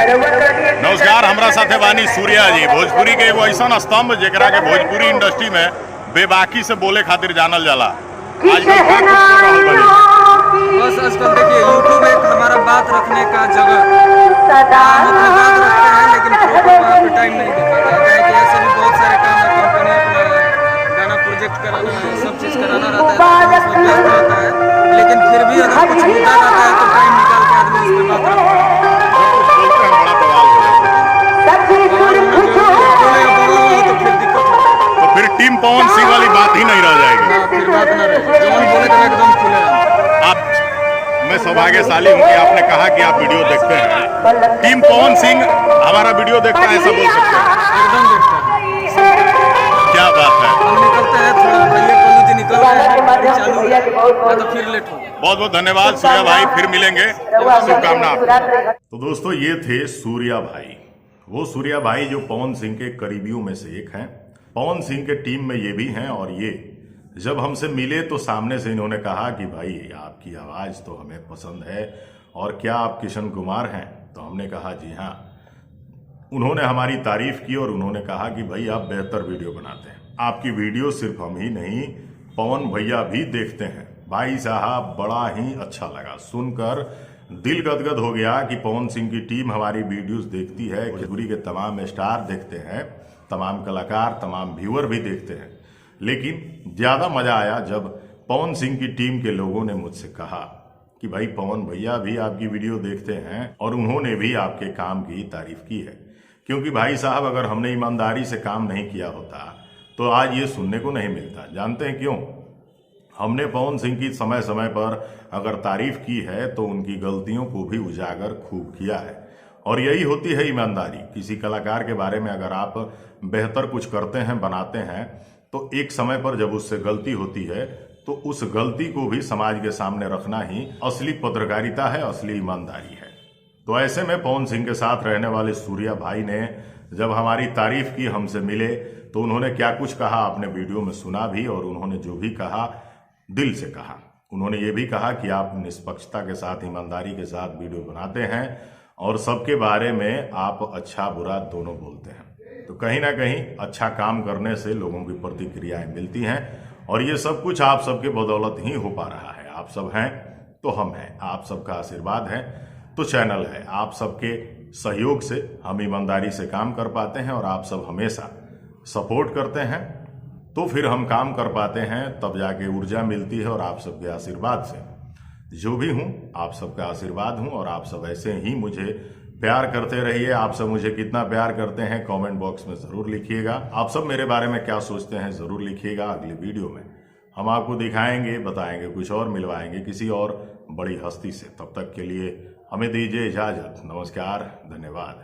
नमस्कार, हमरा साथे बानी सूर्या जी। भोजपुरी के एगो ऐसा स्तंभ जेकरा के भोजपुरी इंडस्ट्री में बेबाकी से बोले खातिर जानल जाला। आजकल का कुछ कर रहल बानी। बस आजकल देखिए यूट्यूब एक हमारा बात रखने का जगह, हम अपनी बात रखते हैं लेकिन फोटो वहाँ पे टाइम नहीं दे पाते हैं कि ऐसे भी बहुत सारे काम है, कंपनी अपना गाना प्रोजेक्ट कराना है, सब चीज़ कराना रहता है, तो उसमें व्यस्त रहता है। लेकिन फिर भी अगर कुछ मुद्दा रहता है तो टाइम निकाल के आदमी उस पर बात रखता है। तो फिर टीम पवन सिंह वाली बात ही नहीं रह जाएगी। फिर बात ना रहे, जवान बोले तो एकदम खुले। आप, मैं सौभाग्यशाली हूँ कि आपने कहा कि आप वीडियो देखते हैं। टीम पवन सिंह हमारा वीडियो देखता है, ऐसा बोल सकते हैं? एकदम देखता है। क्या बात है। हम निकलते हैं, थोड़ा भैया कॉलेज निकल रहे हैं, चालू तो फिर लेट हो। बहुत बहुत धन्यवाद सूर्या भाई, फिर मिलेंगे, शुभकामना आपको। तो दोस्तों, ये थे सूर्या भाई। वो सूर्या भाई जो पवन सिंह के करीबियों में से एक हैं, पवन सिंह के टीम में ये भी हैं। और ये जब हमसे मिले तो सामने से इन्होंने कहा कि भाई आपकी आवाज़ तो हमें पसंद है, और क्या आप किशन कुमार हैं? तो हमने कहा जी हाँ। उन्होंने हमारी तारीफ की और उन्होंने कहा कि भाई आप बेहतर वीडियो बनाते हैं, आपकी वीडियो सिर्फ हम ही नहीं पवन भैया भी देखते हैं। भाई साहब, बड़ा ही अच्छा लगा सुनकर, दिल गदगद हो गया कि पवन सिंह की टीम हमारी वीडियोस देखती है। भोजपुरी के तमाम स्टार देखते हैं, तमाम कलाकार, तमाम व्यूअर भी देखते हैं। लेकिन ज़्यादा मज़ा आया जब पवन सिंह की टीम के लोगों ने मुझसे कहा कि भाई पवन भैया भी आपकी वीडियो देखते हैं, और उन्होंने भी आपके काम की तारीफ की है। क्योंकि भाई साहब, अगर हमने ईमानदारी से काम नहीं किया होता तो आज ये सुनने को नहीं मिलता। जानते हैं क्यों? हमने पवन सिंह की समय समय पर अगर तारीफ की है तो उनकी गलतियों को भी उजागर खूब किया है, और यही होती है ईमानदारी। किसी कलाकार के बारे में अगर आप बेहतर कुछ करते हैं, बनाते हैं, तो एक समय पर जब उससे गलती होती है तो उस गलती को भी समाज के सामने रखना ही असली पत्रकारिता है, असली ईमानदारी है। तो ऐसे में पवन सिंह के साथ रहने वाले सूर्या भाई ने जब हमारी तारीफ की, हमसे मिले, तो उन्होंने क्या कुछ कहा आपने वीडियो में सुना भी। और उन्होंने जो भी कहा दिल से कहा। उन्होंने ये भी कहा कि आप निष्पक्षता के साथ, ईमानदारी के साथ वीडियो बनाते हैं और सबके बारे में आप अच्छा बुरा दोनों बोलते हैं। तो कहीं ना कहीं अच्छा काम करने से लोगों की प्रतिक्रियाएं मिलती हैं, और ये सब कुछ आप सबके बदौलत ही हो पा रहा है। आप सब हैं तो हम हैं, आप सबका आशीर्वाद है तो चैनल है। आप सबके सहयोग से हम ईमानदारी से काम कर पाते हैं, और आप सब हमेशा सपोर्ट करते हैं, तो फिर हम काम कर पाते हैं। तब जाके ऊर्जा मिलती है, और आप सबके आशीर्वाद से जो भी हूँ, आप सबका आशीर्वाद हूँ। और आप सब ऐसे ही मुझे प्यार करते रहिए। आप सब मुझे कितना प्यार करते हैं कमेंट बॉक्स में ज़रूर लिखिएगा। आप सब मेरे बारे में क्या सोचते हैं ज़रूर लिखिएगा। अगले वीडियो में हम आपको दिखाएंगे, बताएंगे, कुछ और मिलवाएंगे किसी और बड़ी हस्ती से। तब तक के लिए हमें दीजिए इजाज़त। नमस्कार, धन्यवाद।